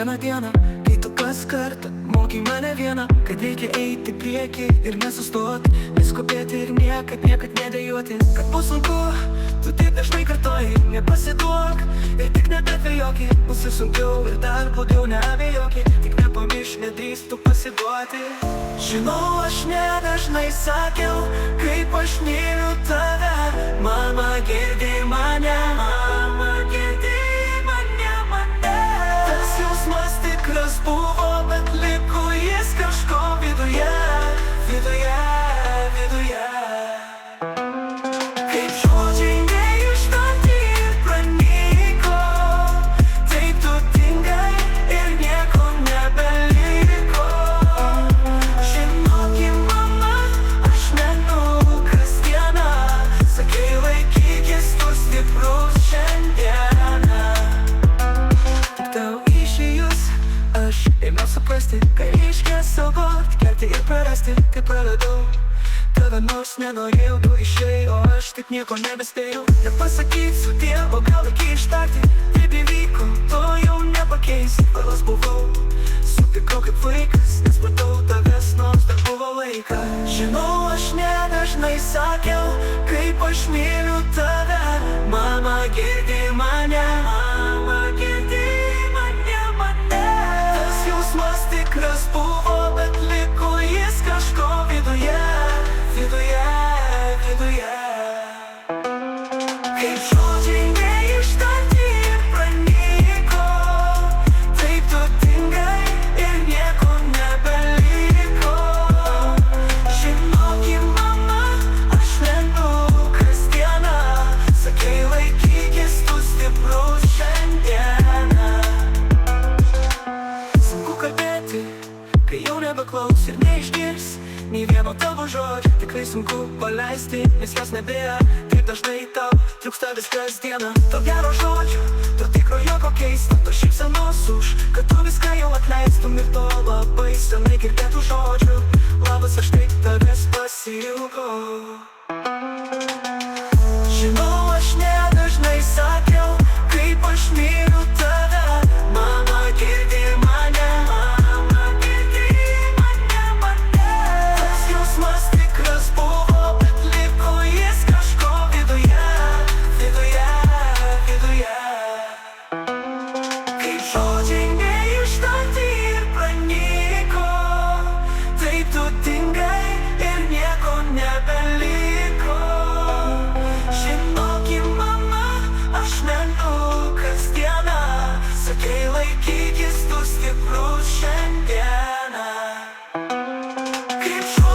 Kiekvieną dieną, kai tu kas kartą mokai mane vieną, kad reikia eiti prieki ir nesustoti, neskubėti ir niekad nedėjoti. Kad bus sunku, tu taip dažnai kartoji, nepasiduok ir tik nedavėjokį. Bus ir sunkiau ir dar blogiau, neabejokį, tik nepamiršk, nedrįstų pasiduoti. Žinau, aš nedažnai sakiau, kaip aš myliu tave. Mama, girdi mane, mama, girdi mane. Tas jausmas tikras buvo, bet liko jis kažko viduje. Kaip žodžiai neištarti ir pranyko, taip tu dingai ir nieko nebeliko. Žinoki, mama, aš nenu kasdieną, sakei laikykis tu stiprus šiandieną. Tau išėjus, aš ėmiau suprasti, ką reiškia saugoti, kelti ir prarasti, kai praradau tave, nors nenorėjau, tu išėjai, o aš taip nieko nebespėjau. Nepasakyt sudie, o gal iki ištarti, taip įvyko, to jau nepakeis. Balas buvau, supykau kaip vaikas, nespratau tavęs, nors dar buvo laika. Žinau, aš nedažnai sakiau, kaip aš myliu tave. Mama, girdi mane, mama, girdi mane. Tas jausmas tikras buvo, bet liko jis kažko viduje. Kaip žodžiai neištarti ir pranyko, taip tu dingai ir nieko nebeliko. Žinoki, mama, aš nenu kasdieną, sakei laikykis tu stiprus šiandieną. Sunku kalbėti, kai jau nebeklaus ir neišgirs nei vieno tavo žodžio, tikrai sunku paleisti, nes jos nebėra. Taip dažnai tau trūksta vis kasdieną. To gero žodžio, to tikro joko keisto, to šypsenos už, kad tu viską jau atleistum ir to labai senai girdėtų žodžių. Labas, aš taip tavęs pasiilgau. Žinau, aš nedažnai sakiau, kaip aš myliu tave. Mama, girdi mane, mama, girdi mane. Tas jausmas tikras buvo, bet liko jis kažko viduje. Kaip žodžiai neištarti ir pranyko, taip tu dingai ir nieko nebeliko. Žinoki, mama, aš nenu kasdieną, sakei laikykis tu stiprus šiandieną. Kaip žodžiai